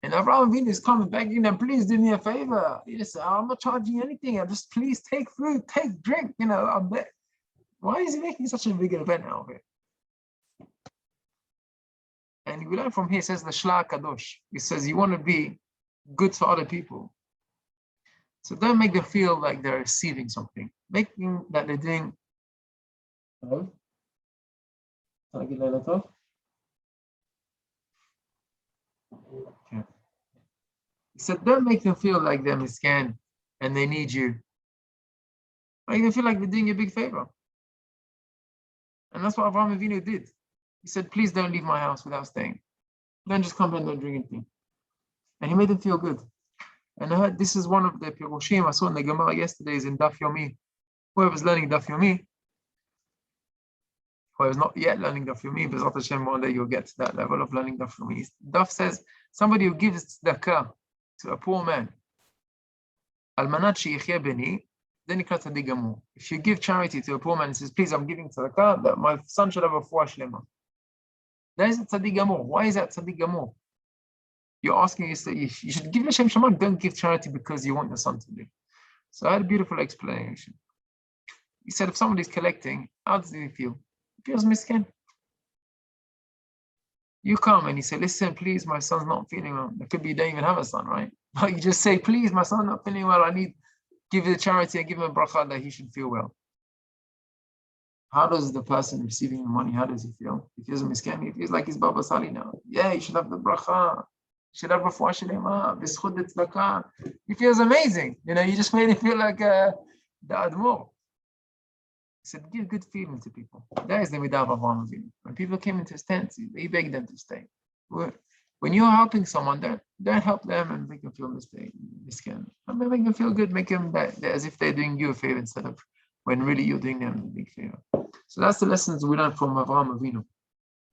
Speaker 1: And Avraham Avinu is coming begging them, please do me a favor. He just said, I'm not charging you anything. Just please take food, take drink. Why is he making such a big event out of it? And we learn from here, it says the Shla Kadosh. He says, you want to be good to other people. So don't make them feel like they're receiving something. Make them that they're doing. Hello? Can I get that off? Okay. He said, don't make them feel like they're miscan and they need you. Make them feel like they're doing you a big favor. And that's what Avraham Avinu did. He said, please don't leave my house without staying. Don't just come and don't drink anything. And he made them feel good. And I heard this is one of the Pirushim I saw in the Gemara yesterday is in Daf Yomi. Whoever's learning Daf Yomi, whoever's not yet learning Daf Yomi, B'ezrat Hashem, one day you'll get to that level of learning Daf Yomi. Daf says, somebody who gives tzedakah to a poor man, Al-manat sheyichya beni, then ikra tzaddik gamur. If you give charity to a poor man and says, please, I'm giving tzedakah, that my son should have a refuah shlema. That is tzaddik gamur. Why is that tzaddik gamur? You're asking, you should give Hashem Shema, don't give charity because you want your son to live. So I had a beautiful explanation. He said, if somebody's collecting, how does he feel? He feels miskin. You come and you say, listen, please, my son's not feeling well. It could be you don't even have a son, right? But you just say, please, my son's not feeling well. Give the charity and give him a bracha that he should feel well. How does the person receiving the money, how does he feel? He feels miskin. He feels like he's Baba Sali now. Yeah, you should have the bracha. Should have refuah shlema, b'zchut tzedakah. He feels amazing. You just made him feel like the Admor. He said, give good feeling to people. That is the midah of Avraham Avinu. When people came into his tent, he begged them to stay. when you're helping someone, don't help them and make them feel miskin. Make them feel good, make them as if they're doing you a favor instead of when really you're doing them a big favor. So that's the lessons we learned from Avraham Avinu.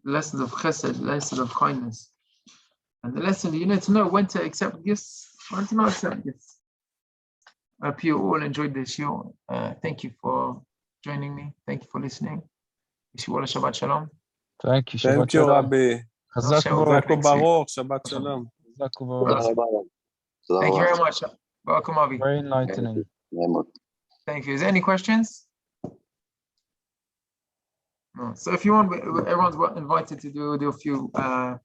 Speaker 1: The lessons of chesed, the lessons of kindness. And the lesson you need to know when to accept gifts, when to not accept gifts. I hope you all enjoyed this show. Thank you for joining me. Thank you for listening. Wish you all a Shabbat Shalom.
Speaker 2: Thank you.
Speaker 4: Thank you, Rabbi.
Speaker 2: חזק
Speaker 1: Shabbat
Speaker 2: וברוך.
Speaker 4: Shabbat Shabbat Shalom.
Speaker 2: חזק וברוך.
Speaker 1: Thank you very much. Welcome, Avi.
Speaker 2: Very enlightening.
Speaker 1: Thank you. Is there any questions? No. So if you want, everyone's invited to do a few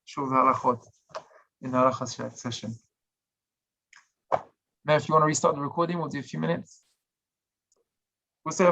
Speaker 1: shul halachot in the halacha session. Now, if you want to restart the recording, we'll do a few minutes. We'll say